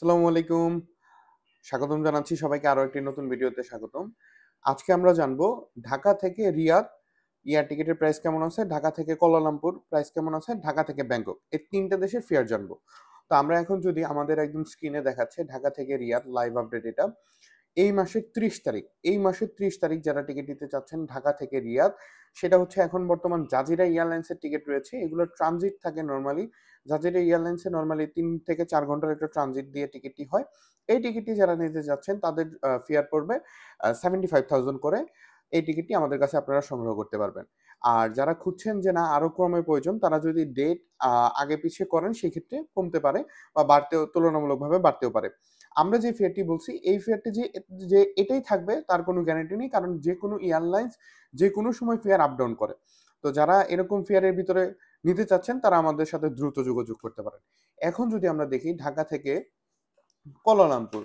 আসসালামু আলাইকুম। স্বাগতম জানাচ্ছি সবাইকে আরো একটি নতুন ভিডিওতে স্বাগতম। আজকে আমরা জানবো ঢাকা থেকে রিয়াদ এয়ার টিকেটের প্রাইস কেমন আছে, ঢাকা থেকে কুয়ালালামপুর প্রাইস কেমন আছে, ঢাকা থেকে ব্যাংকক এই ৩ টা দেশের ফেয়ার জানবো। তো আমরা এখন যদি আমাদের একদম স্ক্রিনে দেখাচ্ছে ঢাকা থেকে রিয়াদ লাইভ আপডেট এটা। এই মাসের ৩০ তারিখ যারা টিকিট নিতে চাচ্ছেন ঢাকা থেকে রিয়াদ, সেটা হচ্ছে এখন বর্তমান জাজিরা এয়ারলাইন্সের টিকিট রয়েছে। এগুলোর ট্রানজিট থাকে নরমালি। জাজিরা এয়ারলাইন্সে নরমালি ৩ থেকে ৪ ঘন্টার একটা ট্রানজিট দিয়ে টিকিটটি হয়। এই টিকিটটি যারা নিতে যাচ্ছেন তাদের ফেয়ার পড়বে ৭৫,০০০ করে। এই টিকিটটি আমাদের কাছে আপনারা সংগ্রহ করতে পারবেন। আর যারা খুঁজছেন যে না আরো কমে প্রয়োজন, তারা যদি ডেট আগে পিছিয়ে করেন সেক্ষেত্রে কমতে পারে বা তুলনামূলকভাবে বাড়তেও পারে। আমরা যে ফেয়ারটি বলছি এই ফেয়ারটি যে এটাই থাকবে তার কোনো গ্যারান্টি নেই, কারণ যে কোনো এয়ারলাইন্স যে কোনো সময় ফেয়ার আপ ডাউন করে। তো যারা এরকম ফেয়ারের ভিতরে নিতে চাচ্ছেন তারা আমাদের সাথে দ্রুত যোগাযোগ করতে পারেন। এখন যদি আমরা দেখি ঢাকা থেকে কুয়ালালামপুর,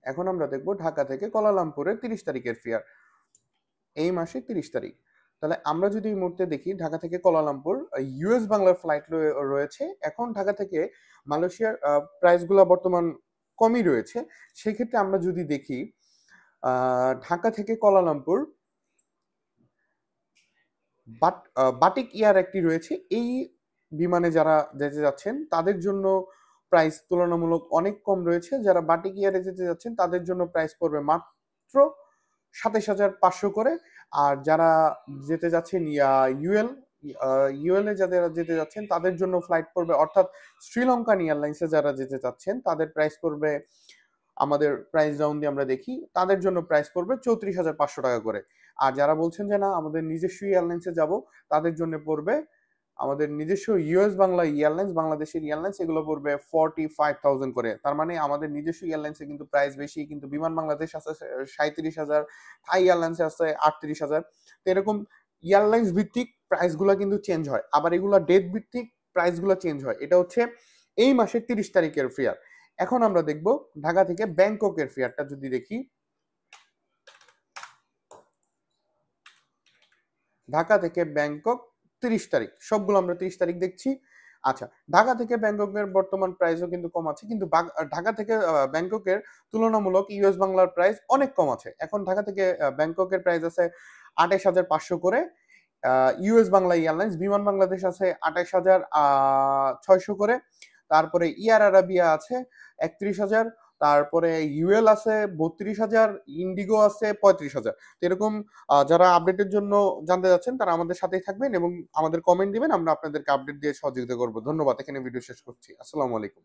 এখন আমরা দেখব ঢাকা থেকে কুয়ালালামপুরের ৩০ তারিখের ফেয়ার, এই মাসের ৩০ তারিখ। তাহলে আমরা যদি এই মুহূর্তে দেখি ঢাকা থেকে কুয়ালালামপুর ইউএস বাংলার ফ্লাইট রয়েছে। এখন ঢাকা থেকে মালয়েশিয়ার প্রাইসগুলো বর্তমান কমই রয়েছে। সেক্ষেত্রে আমরা যদি দেখি ঢাকা থেকে কুয়ালালামপুর বাটিক এয়ার একটি রয়েছে। এই বিমানে যারা যেতে যাচ্ছেন তাদের জন্য প্রাইস তুলনামূলক অনেক কম রয়েছে। যারা বাটিক এয়ারে যেতে যাচ্ছেন তাদের জন্য প্রাইস পড়বে মাত্র ২৭,৫০০ করে। আর যারা যেতে যাচ্ছেন ইউএল এ যারা যেতে যাচ্ছেন তাদের জন্য ফ্লাইট পড়বে, অর্থাৎ শ্রীলঙ্কান এয়ারলাইন্সে যারা যেতে চাচ্ছেন তাদের প্রাইস পড়বে, আমাদের প্রাইস ডাউন দিয়ে আমরা দেখি তাদের জন্য প্রাইস পড়বে ৩৪,৫০০ টাকা করে। আর যারা বলছেন যে না আমাদের নিজস্ব এয়ারলাইন্সে যাব, তাদের জন্য পড়বে আমাদের নিজস্ব ইউএস বাংলা এয়ারলাইন্স, বাংলাদেশের এয়ারলাইন্স, এগুলো পড়বে 45,০০০ করে। তার মানে আমাদের নিজস্ব এয়ারলাইন্সে কিন্তু প্রাইস বেশি, কিন্তু বিমান বাংলাদেশ আছে ৩৭,০০০, থাই এয়ারলাইন্সে আছে ৩৮,০০০। তো এরকম এয়ারলাইন্স ভিত্তিক প্রাইসগুলো কিন্তু চেঞ্জ হয়, আবার এগুলো ডেট ভিত্তিক প্রাইসগুলো চেঞ্জ হয়। এটা হচ্ছে এই মাসের ৩০ তারিখের ফেয়ার। এখন আমরা দেখব ঢাকা থেকে ব্যাংককের ফেয়ারটা যদি দেখি, ঢাকা থেকে ব্যাংকক ৩০ তারিখ, সবগুলো আমরা ৩০ তারিখ দেখছি। আচ্ছা, ঢাকা থেকে ব্যাংককের বর্তমান প্রাইসও কিন্তু কম আছে, কিন্তু ঢাকা থেকে ব্যাংককের তুলনামূলক ইউএস বাংলার প্রাইস অনেক কম আছে। এখন ঢাকা থেকে ব্যাংককের প্রাইস আছে ২৮,৫০০ করে। ইউএস বাংলা এয়ারলাইন্স, বিমান বাংলাদেশ আছে ২৮,৬০০ করে। তারপরে এয়ার আরাবিয়া আছে ৩১,০০০, তারপরে ইউএল আছে ৩২,০০০, ইন্ডিগো আছে ৩৫,০০০। তো এরকম যারা আপডেটের জন্য জানতে যাচ্ছেন তারা আমাদের সাথেই থাকবেন এবং আমাদের কমেন্ট দিবেন, আমরা আপনাদেরকে আপডেট দিয়ে সহযোগিতা করব। ধন্যবাদ। এখানে ভিডিও শেষ করছি। আসসালামু আলাইকুম।